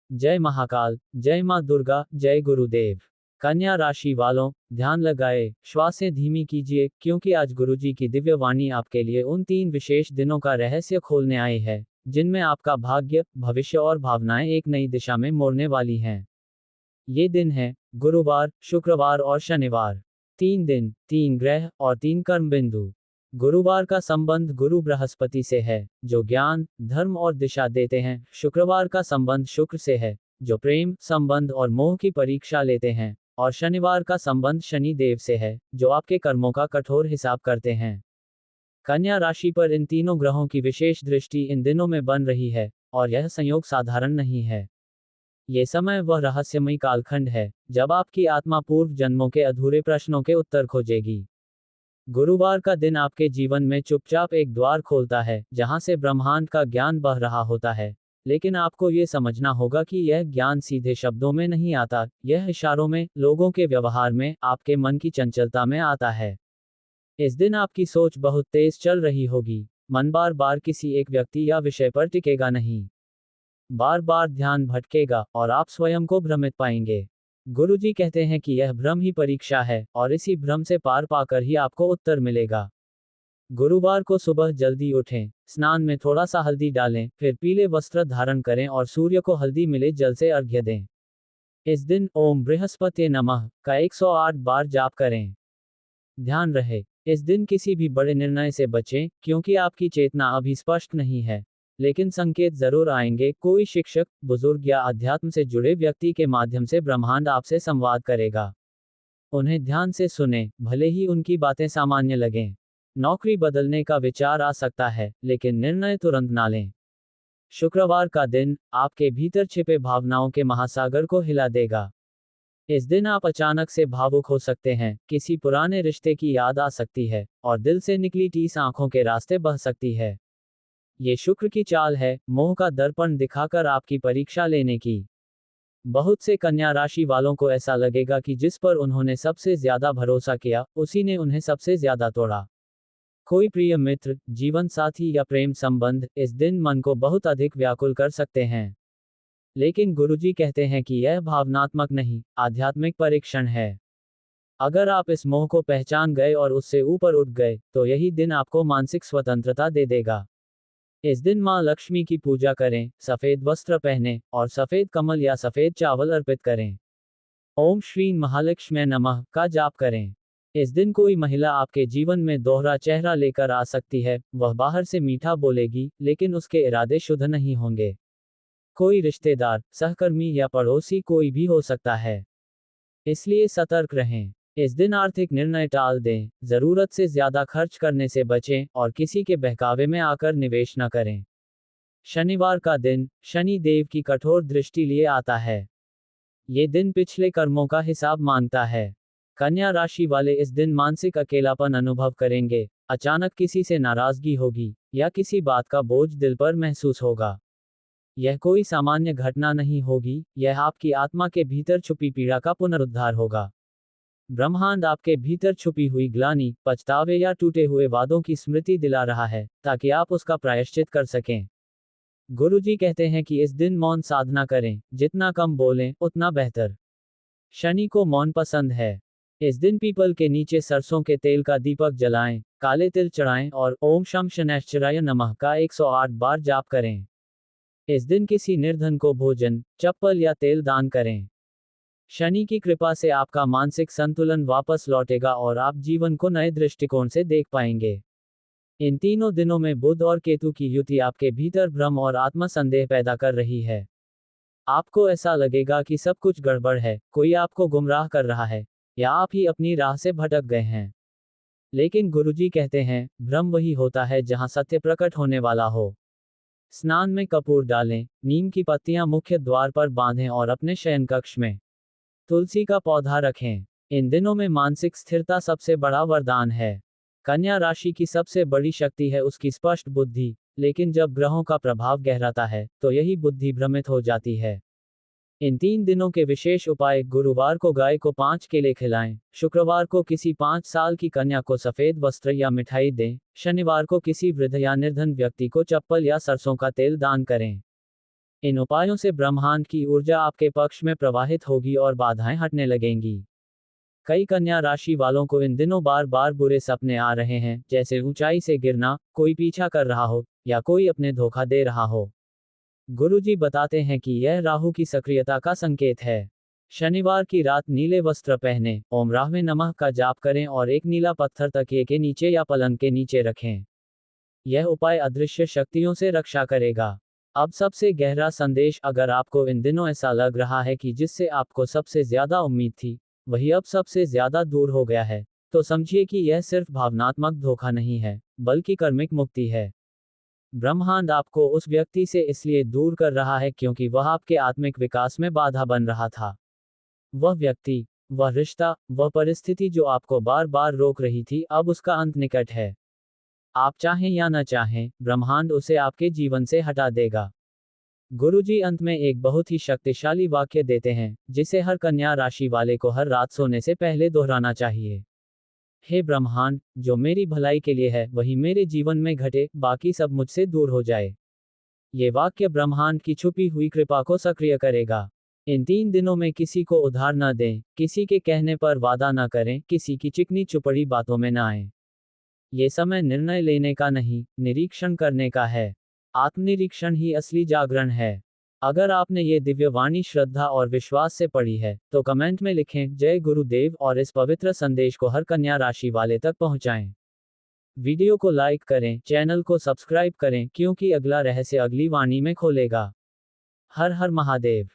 जय महाकाल, जय माँ दुर्गा, जय गुरुदेव। कन्या राशि वालों, ध्यान लगाए, श्वासें धीमी कीजिए, क्योंकि आज गुरुजी की दिव्य वाणी आपके लिए उन 3 विशेष दिनों का रहस्य खोलने आई है, जिनमें आपका भाग्य, भविष्य और भावनाएं एक नई दिशा में मोड़ने वाली हैं। ये दिन है गुरुवार, शुक्रवार और शनिवार। 3 दिन, 3 ग्रह और 3 कर्म बिंदु। गुरुवार का संबंध गुरु बृहस्पति से है, जो ज्ञान, धर्म और दिशा देते हैं। शुक्रवार का संबंध शुक्र से है, जो प्रेम, संबंध और मोह की परीक्षा लेते हैं। और शनिवार का संबंध शनि देव से है, जो आपके कर्मों का कठोर हिसाब करते हैं। कन्या राशि पर इन तीनों ग्रहों की विशेष दृष्टि इन दिनों में बन रही है, और यह संयोग साधारण नहीं है। ये समय वह रहस्यमयी कालखंड है, जब आपकी आत्मा पूर्व जन्मों के अधूरे प्रश्नों के उत्तर खोजेगी। गुरुवार का दिन आपके जीवन में चुपचाप एक द्वार खोलता है, जहां से ब्रह्मांड का ज्ञान बह रहा होता है। लेकिन आपको ये समझना होगा कि यह ज्ञान सीधे शब्दों में नहीं आता, यह इशारों में, लोगों के व्यवहार में, आपके मन की चंचलता में आता है। इस दिन आपकी सोच बहुत तेज चल रही होगी। मन बार बार किसी एक व्यक्ति या विषय पर टिकेगा नहीं। बार बार ध्यान भटकेगा, और आप स्वयं को भ्रमित पाएंगे। गुरुजी कहते हैं कि यह भ्रम ही परीक्षा है, और इसी भ्रम से पार पाकर ही आपको उत्तर मिलेगा। गुरुवार को सुबह जल्दी उठें, स्नान में थोड़ा सा हल्दी डालें, फिर पीले वस्त्र धारण करें और सूर्य को हल्दी मिले जल से अर्घ्य दें। इस दिन ओम बृहस्पति नमः का 108 बार जाप करें। ध्यान रहे, इस दिन किसी भी बड़े निर्णय से बचें, क्योंकि आपकी चेतना अभी स्पष्ट नहीं है। लेकिन संकेत जरूर आएंगे। कोई शिक्षक, बुजुर्ग या अध्यात्म से जुड़े व्यक्ति के माध्यम से ब्रह्मांड आपसे संवाद करेगा। उन्हें ध्यान से सुने, भले ही उनकी बातें सामान्य लगें। नौकरी बदलने का विचार आ सकता है, लेकिन निर्णय तुरंत ना लें। शुक्रवार का दिन आपके भीतर छिपे भावनाओं के महासागर को हिला देगा। इस दिन आप अचानक से भावुक हो सकते हैं, किसी पुराने रिश्ते की याद आ सकती है, और दिल से निकली टीस आंखों के रास्ते बह सकती है। ये शुक्र की चाल है, मोह का दर्पण दिखाकर आपकी परीक्षा लेने की। बहुत से कन्या राशि वालों को ऐसा लगेगा कि जिस पर उन्होंने सबसे ज्यादा भरोसा किया, उसी ने उन्हें सबसे ज्यादा तोड़ा। कोई प्रिय मित्र, जीवन साथी या प्रेम संबंध इस दिन मन को बहुत अधिक व्याकुल कर सकते हैं। लेकिन गुरुजी कहते हैं कि यह भावनात्मक नहीं, आध्यात्मिक परीक्षण है। अगर आप इस मोह को पहचान गए और उससे ऊपर उठ गए, तो यही दिन आपको मानसिक स्वतंत्रता दे देगा। इस दिन माँ लक्ष्मी की पूजा करें, सफेद वस्त्र पहनें, और सफेद कमल या सफेद चावल अर्पित करें। ओम श्री महालक्ष्मी नमः का जाप करें। इस दिन कोई महिला आपके जीवन में दोहरा चेहरा लेकर आ सकती है। वह बाहर से मीठा बोलेगी, लेकिन उसके इरादे शुद्ध नहीं होंगे। कोई रिश्तेदार, सहकर्मी या पड़ोसी कोई भी हो सकता है। इसलिए सतर्क रहें। इस दिन आर्थिक निर्णय टाल दें, जरूरत से ज्यादा खर्च करने से बचें, और किसी के बहकावे में आकर निवेश न करें। शनिवार का दिन शनि देव की कठोर दृष्टि लिए आता है। ये दिन पिछले कर्मों का हिसाब मांगता है। कन्या राशि वाले इस दिन मानसिक अकेलापन अनुभव करेंगे। अचानक किसी से नाराजगी होगी, या किसी बात का बोझ दिल पर महसूस होगा। यह कोई सामान्य घटना नहीं होगी, यह आपकी आत्मा के भीतर छुपी पीड़ा का पुनरुद्धार होगा। ब्रह्मांड आपके भीतर छुपी हुई ग्लानि, पछतावे या टूटे हुए वादों की स्मृति दिला रहा है, ताकि आप उसका प्रायश्चित कर सकें। गुरुजी कहते हैं कि इस दिन मौन साधना करें, जितना कम बोलें, उतना बेहतर। शनि को मौन पसंद है। इस दिन पीपल के नीचे सरसों के तेल का दीपक जलाएं, काले तिल चढ़ाएं और ओम शम शनैश्चराय नमः का 108 बार जाप करें। इस दिन किसी निर्धन को भोजन, चप्पल या तेल दान करें। शनि की कृपा से आपका मानसिक संतुलन वापस लौटेगा, और आप जीवन को नए दृष्टिकोण से देख पाएंगे। इन तीनों दिनों में बुध और केतु की युति आपके भीतर भ्रम और आत्मसंदेह पैदा कर रही है। आपको ऐसा लगेगा कि सब कुछ गड़बड़ है, कोई आपको गुमराह कर रहा है, या आप ही अपनी राह से भटक गए हैं। लेकिन गुरुजी कहते हैं, भ्रम वही होता है जहां सत्य प्रकट होने वाला हो। स्नान में कपूर डालें, नीम की पत्तियां मुख्य द्वार पर बांधें और अपने शयन कक्ष में तुलसी का पौधा रखें। इन दिनों में मानसिक स्थिरता सबसे बड़ा वरदान है। कन्या राशि की सबसे बड़ी शक्ति है उसकी स्पष्ट बुद्धि, लेकिन जब ग्रहों का प्रभाव गहराता है, तो यही बुद्धि भ्रमित हो जाती है। इन 3 दिनों के विशेष उपाय: गुरुवार को गाय को 5 केले खिलाएं, शुक्रवार को किसी 5 साल की कन्या को सफेद वस्त्र या मिठाई दें, शनिवार को किसी वृद्ध या निर्धन व्यक्ति को चप्पल या सरसों का तेल दान करें। इन उपायों से ब्रह्मांड की ऊर्जा आपके पक्ष में प्रवाहित होगी और बाधाएं हटने लगेंगी। कई कन्या राशि वालों को इन दिनों बार बार बुरे सपने आ रहे हैं, जैसे ऊंचाई से गिरना, कोई पीछा कर रहा हो, या कोई अपने धोखा दे रहा हो। गुरुजी बताते हैं कि यह राहु की सक्रियता का संकेत है। शनिवार की रात नीले वस्त्र पहने, ओम राहवे नमः का जाप करें और एक नीला पत्थर तकिए के नीचे या पलंग के नीचे रखें। यह उपाय अदृश्य शक्तियों से रक्षा करेगा। अब सबसे गहरा संदेश, अगर आपको इन दिनों ऐसा लग रहा है कि जिससे आपको सबसे ज्यादा उम्मीद थी, वही अब सबसे ज्यादा दूर हो गया है, तो समझिए कि यह सिर्फ भावनात्मक धोखा नहीं है, बल्कि कर्मिक मुक्ति है। ब्रह्मांड आपको उस व्यक्ति से इसलिए दूर कर रहा है क्योंकि वह आपके आत्मिक विकास में बाधा बन रहा था। वह व्यक्ति, वह रिश्ता, वह परिस्थिति जो आपको बार बार रोक रही थी, अब उसका अंत निकट है। आप चाहें या न चाहें, ब्रह्मांड उसे आपके जीवन से हटा देगा। गुरुजी अंत में एक बहुत ही शक्तिशाली वाक्य देते हैं, जिसे हर कन्या राशि वाले को हर रात सोने से पहले दोहराना चाहिए। हे ब्रह्मांड, जो मेरी भलाई के लिए है वही मेरे जीवन में घटे, बाकी सब मुझसे दूर हो जाए। ये वाक्य ब्रह्मांड की छुपी हुई कृपा को सक्रिय करेगा। इन 3 दिनों में किसी को उधार न दें, किसी के कहने पर वादा न करें, किसी की चिकनी चुपड़ी बातों में न आए। ये समय निर्णय लेने का नहीं, निरीक्षण करने का है। आत्मनिरीक्षण ही असली जागरण है। अगर आपने ये दिव्यवाणी श्रद्धा और विश्वास से पढ़ी है, तो कमेंट में लिखें जय गुरुदेव और इस पवित्र संदेश को हर कन्या राशि वाले तक पहुंचाएं। वीडियो को लाइक करें, चैनल को सब्सक्राइब करें, क्योंकि अगला रहस्य अगली वाणी में खोलेगा। हर हर महादेव।